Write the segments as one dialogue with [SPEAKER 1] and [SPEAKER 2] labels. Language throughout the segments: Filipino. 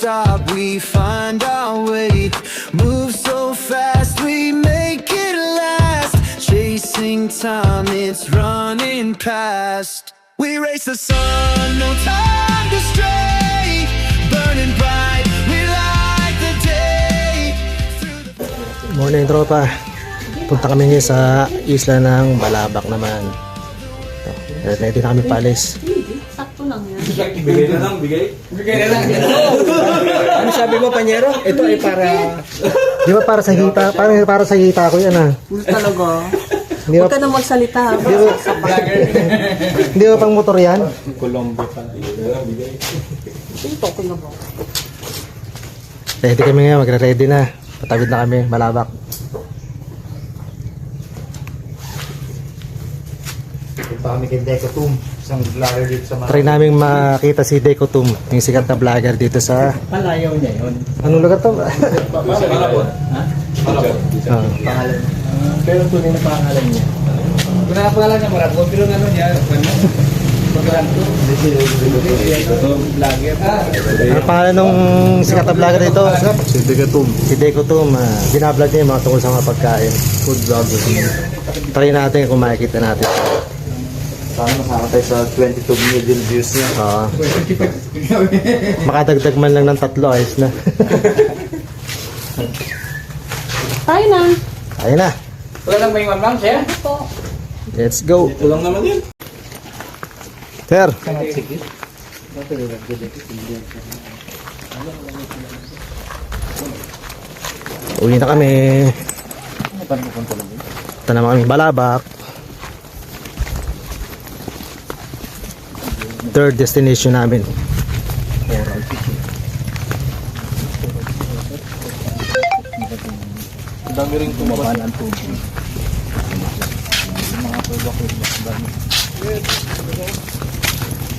[SPEAKER 1] stop, we find our way. Move so fast, we make it last. Chasing time, it's running past. We race the sun, no time to stray. Burning bright, we light the day.
[SPEAKER 2] Morning tropa. Punta kami ngayon sa isla ng Balabac naman. Ready na kami palis.
[SPEAKER 3] Sakto lang yan.
[SPEAKER 4] Bigay na lang, bigay. Bigay na lang.
[SPEAKER 2] Ano sabi mo, Panyero? Ito ay para... Di ba para sa hita? Parang para sa hita ko yan ah.
[SPEAKER 3] Talaga.
[SPEAKER 2] Di ba,
[SPEAKER 3] Huwag ka na magsalita.
[SPEAKER 2] di ba pang motor yan?
[SPEAKER 4] Colombia pa.
[SPEAKER 3] Ito ko na ba?
[SPEAKER 2] Ready kami ngayon, magre-ready na. Patawid na kami, Balabac.
[SPEAKER 5] Punta kami kay Decotum, isang vlogger dito sa
[SPEAKER 2] Try namin makita si Decotum, yung sikat na vlogger dito sa...
[SPEAKER 5] Palayaw niya yun.
[SPEAKER 2] Anong lugar to?
[SPEAKER 4] Malapot. Ha? Malapot.
[SPEAKER 5] Pangalan. Pero tunay na pangalan niya. Kung nakapangalan niya Malapot, pero ano niya, pagkalan to. Vlogger.
[SPEAKER 2] Ano pangalan nung sikat na vlogger dito?
[SPEAKER 5] Si Decotum.
[SPEAKER 2] Si Decotum, binablog niya yung mga tungkol sa mga pagkain.
[SPEAKER 5] Food vlogger.
[SPEAKER 2] Try natin kung makikita natin.
[SPEAKER 5] Sana makakatay sa 22 million views niya.
[SPEAKER 2] Oo. Makadagdag man lang ng 3, ayos na.
[SPEAKER 3] Tayo na.
[SPEAKER 2] Ayun na.
[SPEAKER 4] Wala lang may mamang, sir?
[SPEAKER 3] Ito.
[SPEAKER 2] Let's go.
[SPEAKER 4] Ito lang naman yun.
[SPEAKER 2] Sir. Uwi na kami. Ito naman kami Balabac. Third destination namin.
[SPEAKER 4] Ang dami rin tumabas.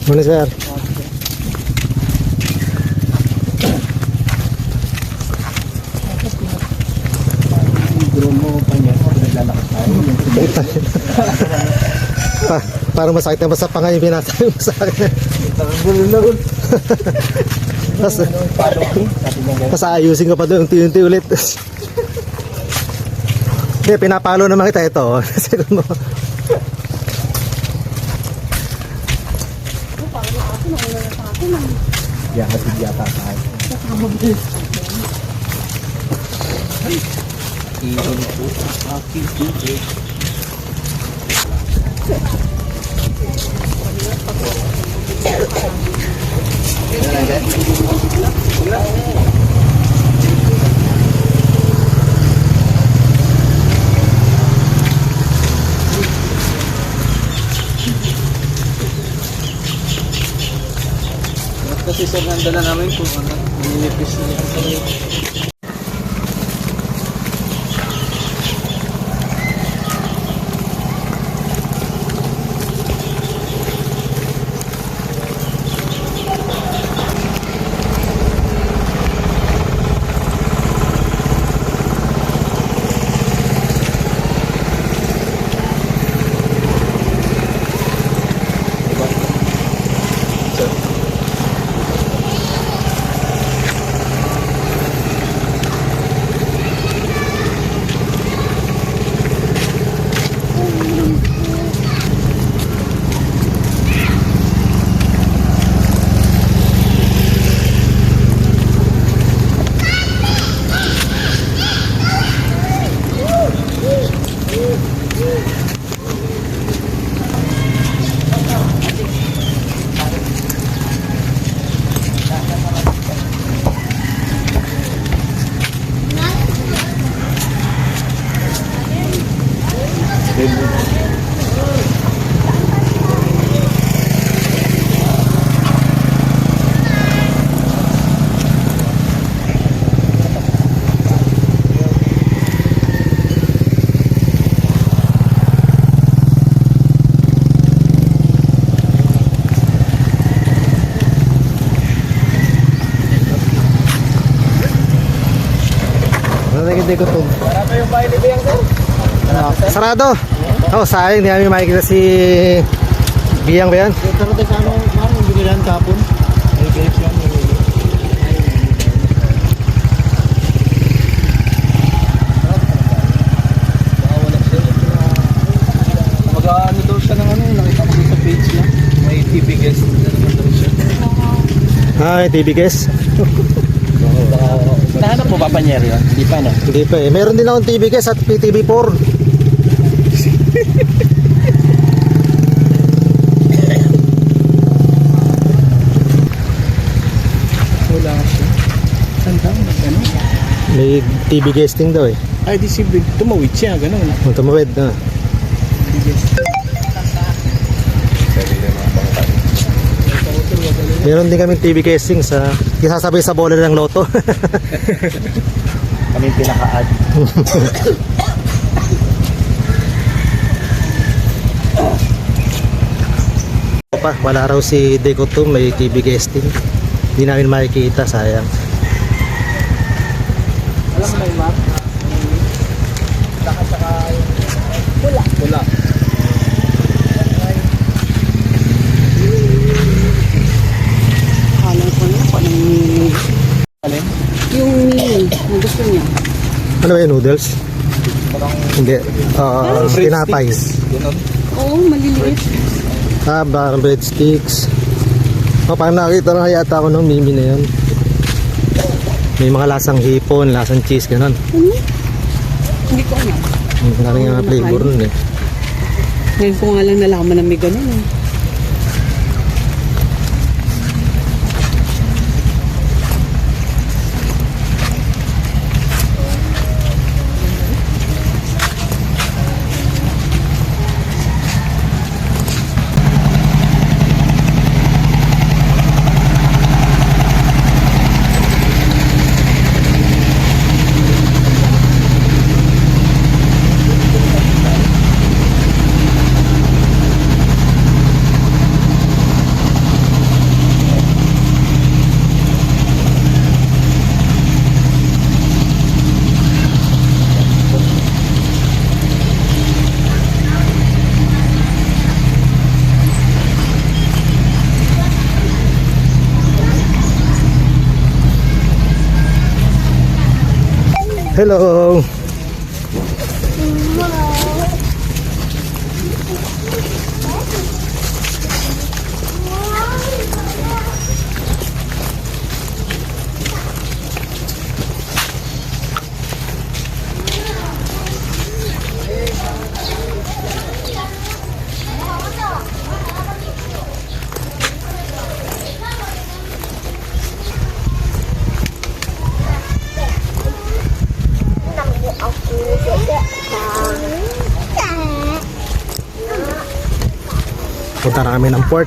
[SPEAKER 2] Muna sir. Parang masakit na sa panga yung pinasabi mo sa akin. Tapos ayusin ko pa doon unti-unti ulit. Hindi, pinapalo naman kita ito. Second mo.
[SPEAKER 5] Yan, hatid yata tayo. Ibon po ang aking tubig.
[SPEAKER 4] Kasi sir, nandala namin kung ano, ninipis niya sa
[SPEAKER 2] Hindi ko to.
[SPEAKER 4] Wala pa yung bahay ni Beyang, sir?
[SPEAKER 2] Sarado. Oh, sayang hindi namin makikita si Biyang ba yan?
[SPEAKER 5] Pero tayo sa ano, ma'am, yung binilan kapon. Ay, guys yan.
[SPEAKER 2] may TV case.
[SPEAKER 5] Nahanap mo ba panyero yun? Hindi pa no?
[SPEAKER 2] Hindi pa eh. Meron din akong TV case at PTV4.
[SPEAKER 5] Wala siya. Saan daw? Ano?
[SPEAKER 2] May TV casting daw eh.
[SPEAKER 5] Ay, di si Big. Tumawid siya, gano'n.
[SPEAKER 2] Tumawid na. Meron din kaming TV casing sa isasabay sa bola ng loto.
[SPEAKER 5] Kami pinaka-ad.
[SPEAKER 2] Wala raw si Decotum, may TV casting. Hindi namin makikita, sayang.
[SPEAKER 4] Alam mo na yung map? Saka yung pula.
[SPEAKER 3] Alam ko na kung anong mini.
[SPEAKER 4] Alin?
[SPEAKER 3] Yung mini na gusto niya.
[SPEAKER 2] Ano ba yung noodles? Hindi. Tinapay.
[SPEAKER 4] Ganun.
[SPEAKER 3] Oo, maliliit.
[SPEAKER 2] Parang breadsticks. Parang nakita na yata ako ng mimi na yun. May mga lasang hipon, lasang cheese, gano'n.
[SPEAKER 3] Hindi ko alam.
[SPEAKER 2] Maraming mga flavor nun eh.
[SPEAKER 3] Ngayon ko nga lang nalaman na may ganun eh.
[SPEAKER 2] Hello! Punta na kami ng port.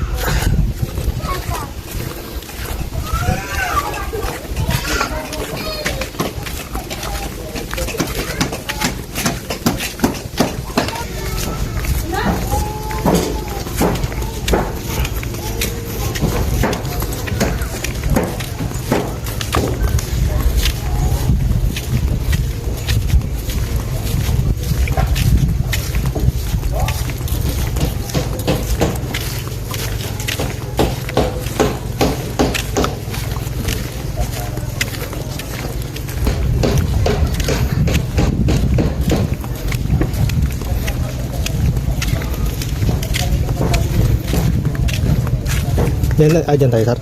[SPEAKER 2] Dyan tayo, sir.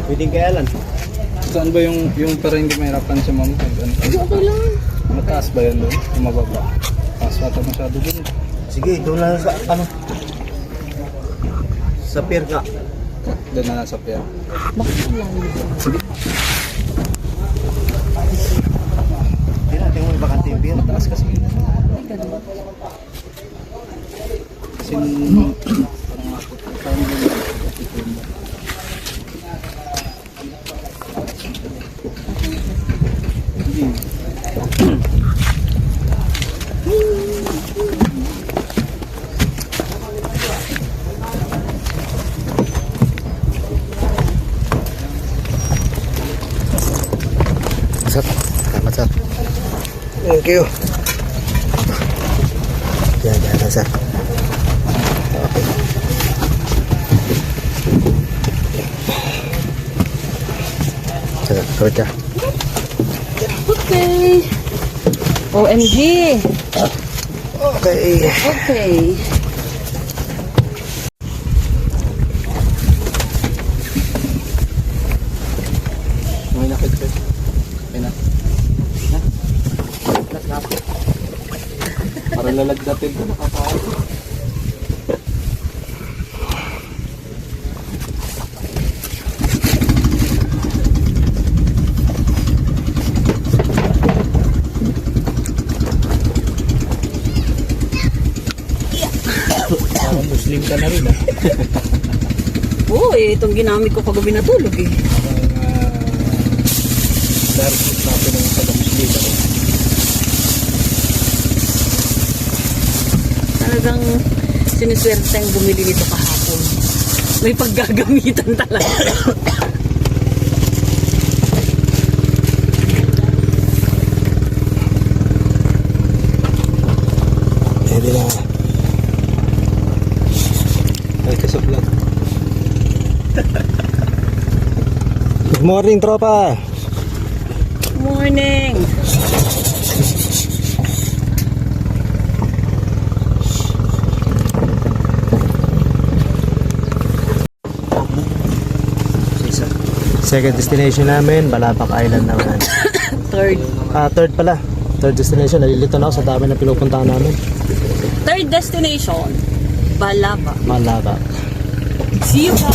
[SPEAKER 5] Pwedeng kaya lang.
[SPEAKER 4] Saan ba yung para hindi mahirapan si ma'am?
[SPEAKER 3] Okay lang.
[SPEAKER 4] Mataas ba yan doon? Yung mababa? Taas pa ito masyado doon.
[SPEAKER 5] Sige, doon na sa ano. Sa pier nga.
[SPEAKER 4] Doon na nasa pier.
[SPEAKER 3] Bakit ang lalim ito?
[SPEAKER 5] Hindi natin mo ibakante yung pier.
[SPEAKER 4] Mataas kasi.
[SPEAKER 3] Ay, ganun.
[SPEAKER 4] Kasi
[SPEAKER 2] Sir, salamat, sir. Thank you. Yan, sir. Sige, kawit ka.
[SPEAKER 3] Okay. OMG.
[SPEAKER 2] Okay.
[SPEAKER 3] Okay.
[SPEAKER 5] Parang lalagdatin ko nakakain. Parang Muslim ka na rin ah.
[SPEAKER 3] Oo, itong ginamit ko kagabi natulog eh.
[SPEAKER 5] Parang dark natin ng taga-Muslim ako.
[SPEAKER 3] Talagang siniswerte ang bumili nito kahapon. May paggagamitan talaga.
[SPEAKER 2] Pwede na.
[SPEAKER 5] Ay, sa vlog.
[SPEAKER 2] Good morning, tropa.
[SPEAKER 3] Morning!
[SPEAKER 2] Second destination namin, Balabac Island naman.
[SPEAKER 3] Third.
[SPEAKER 2] Third pala. Third destination, nalilito na ako sa dami na pinupuntahan namin.
[SPEAKER 3] Third destination, Balabac.
[SPEAKER 2] Balabac.
[SPEAKER 3] See you pa!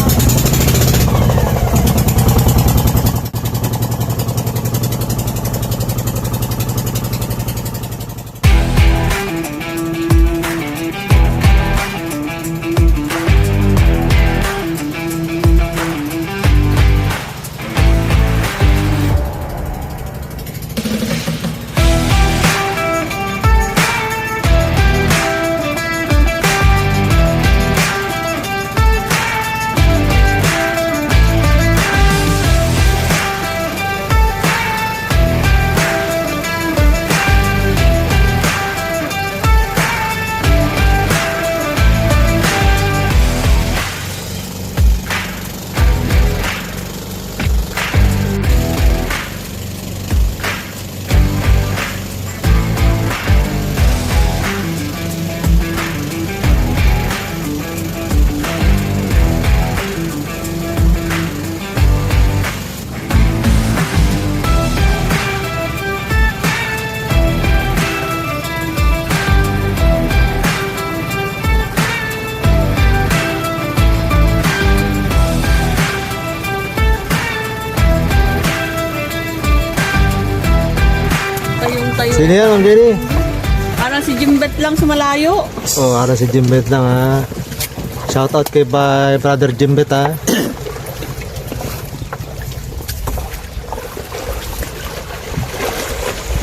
[SPEAKER 3] Tayong-tayo.
[SPEAKER 2] Sino yan, Ma'am Jenny?
[SPEAKER 3] Parang si Jimbet lang sa malayo.
[SPEAKER 2] Oh, ara si Jimbet lang ha. Shout out kay brother Jimbet ha.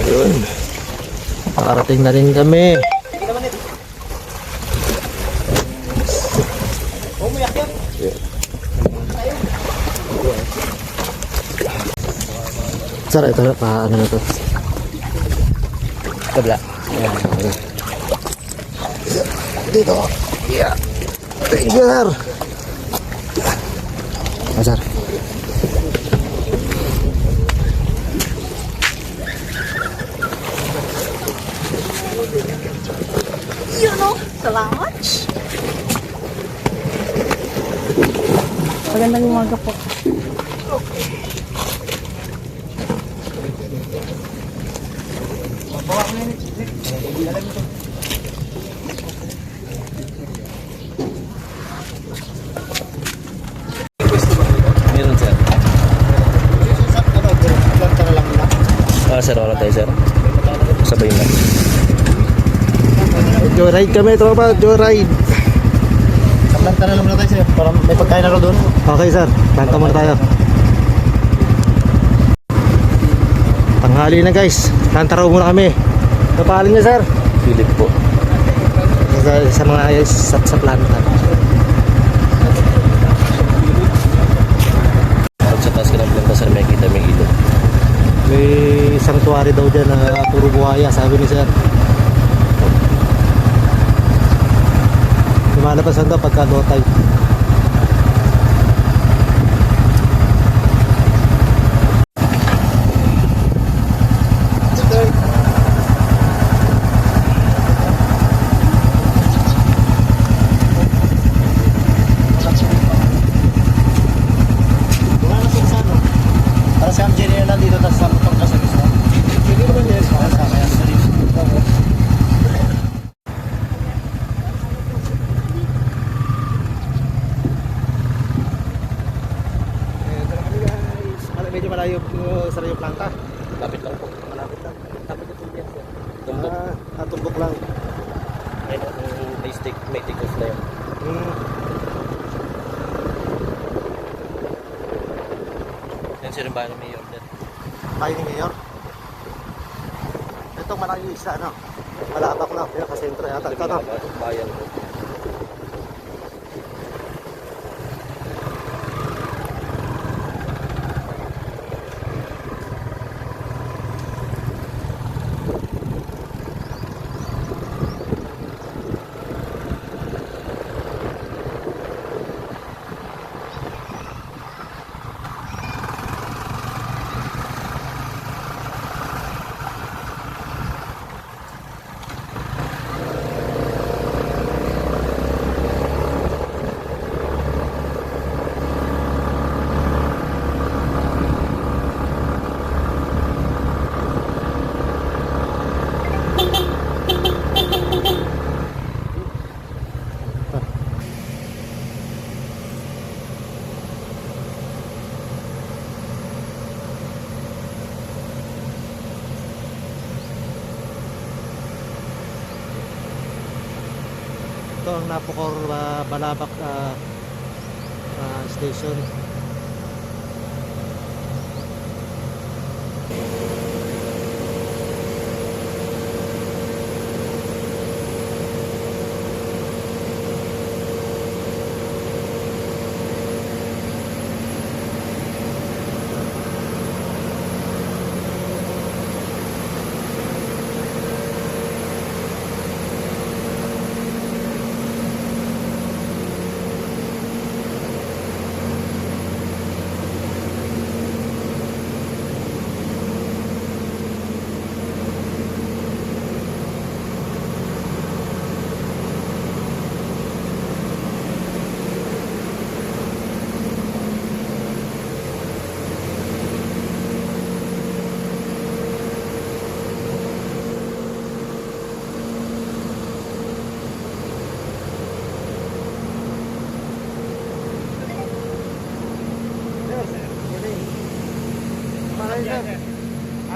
[SPEAKER 2] Yun. Nakarating na rin kami. Sir, ito na pa, ano na to? Kabla. Dito. Yeah. Thank you, sir. Ah, sir.
[SPEAKER 3] Yun o, salamat. Magandang umaga po.
[SPEAKER 2] Meron, sir. Sir, wala tayo, sir. Sabay na. Joyride kami, tropa. Joyride.
[SPEAKER 4] Planta na lang muna tayo sir. Para may pagkain na rin doon.
[SPEAKER 2] Okay, sir. Planta muna tayo. Tanghali na, guys. Planta raw muna kami. Napahalin niya, sir? Philip po. Sa mga sa planta. Pag sa taas ka ng planta, sir, may kita may ilog. May sanctuary daw dyan na puro buhaya, sabi ni sir. Lumalabasan daw pagka low tide. Ayun, may take off na yun. Yan sinumbahan ni Mayor dyan. Tayo ni Mayor? Itong malaking isa, no? Malabak na, pinakasentro yata. Ito, no? Bayan mo. Ito ang Napocor Balabak station.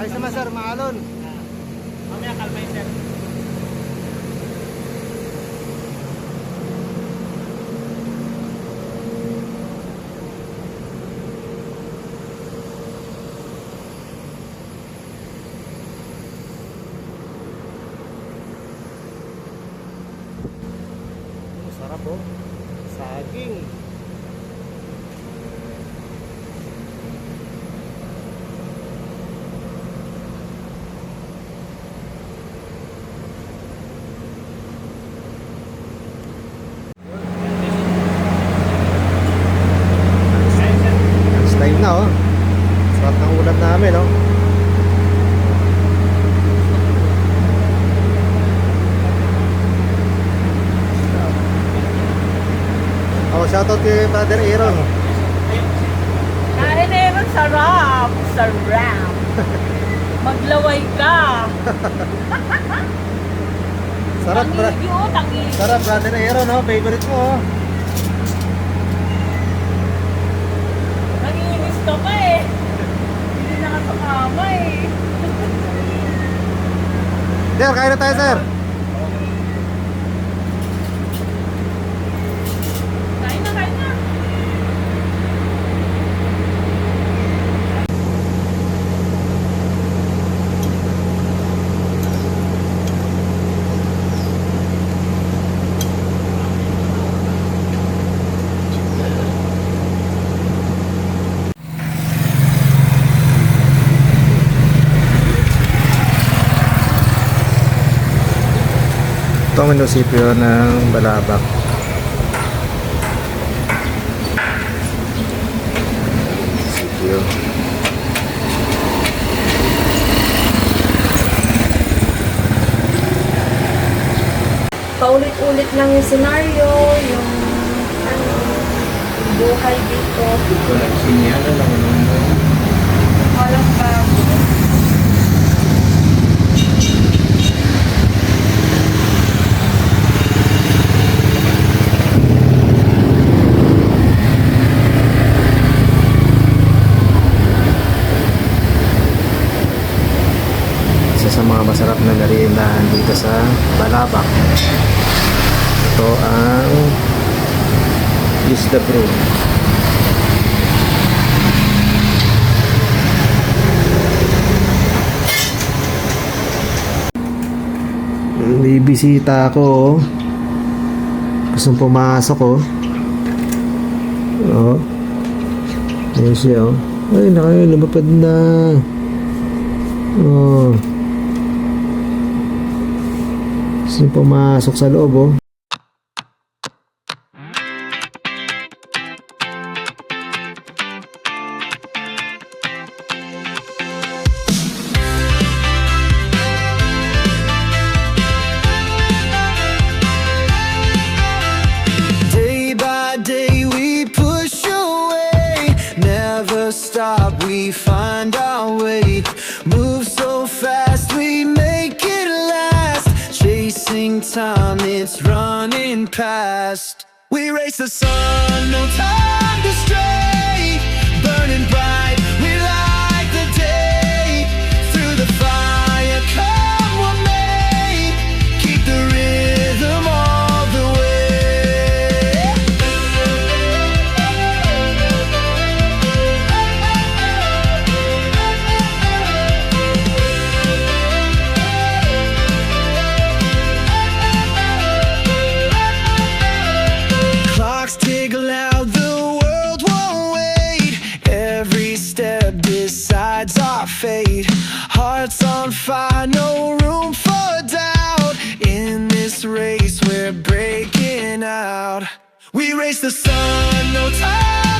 [SPEAKER 2] Ayos naman sir, maalon.
[SPEAKER 5] Mamaya kalmay sir.
[SPEAKER 2] Sarap oh. Saging. Time na oh. Sarap ng ulam namin oh. Oh, shoutout kay Brother Aaron.
[SPEAKER 3] Kain Aaron, sarap! Sarap! Maglaway ka!
[SPEAKER 2] Sarap,
[SPEAKER 3] Tangigi oh, tangigi.
[SPEAKER 2] sarap Brother Aaron oh. Favorite mo oh.
[SPEAKER 3] Nanginis ka pa eh. Hindi na ka sa kama eh.
[SPEAKER 2] Sir, kain na tayo sir.
[SPEAKER 3] Kain na, kain na.
[SPEAKER 2] Ito ang munisipyo ng Balabak. Munisipyo.
[SPEAKER 6] Paulit-ulit lang yung scenario, yung ano, buhay dito.
[SPEAKER 4] Walang sinyal, alam mo naman.
[SPEAKER 6] Walang bago.
[SPEAKER 2] Isa sa mga masarap na meriendahan dito sa Balabak. Ito ang Isla Bro. May bisita ako, oh. Gustong pumasok, oh. Oh. Ayan siya, oh. Ay, lumapad na. Oh. Gustong pumasok sa loob, oh.
[SPEAKER 1] Day by day we push away, never stop, we find our way. Move so fast, we make it last. Chasing time, it's running past. We race the sun, no time to stray. Burning bright, we light the day. Through the fire, come what may. Keep the rhythm all the way. Clocks tick loud, the world won't wait. Every step decides our fate. Hearts on fire, no room for doubt. In this race, we're breaking out. We race the sun, no time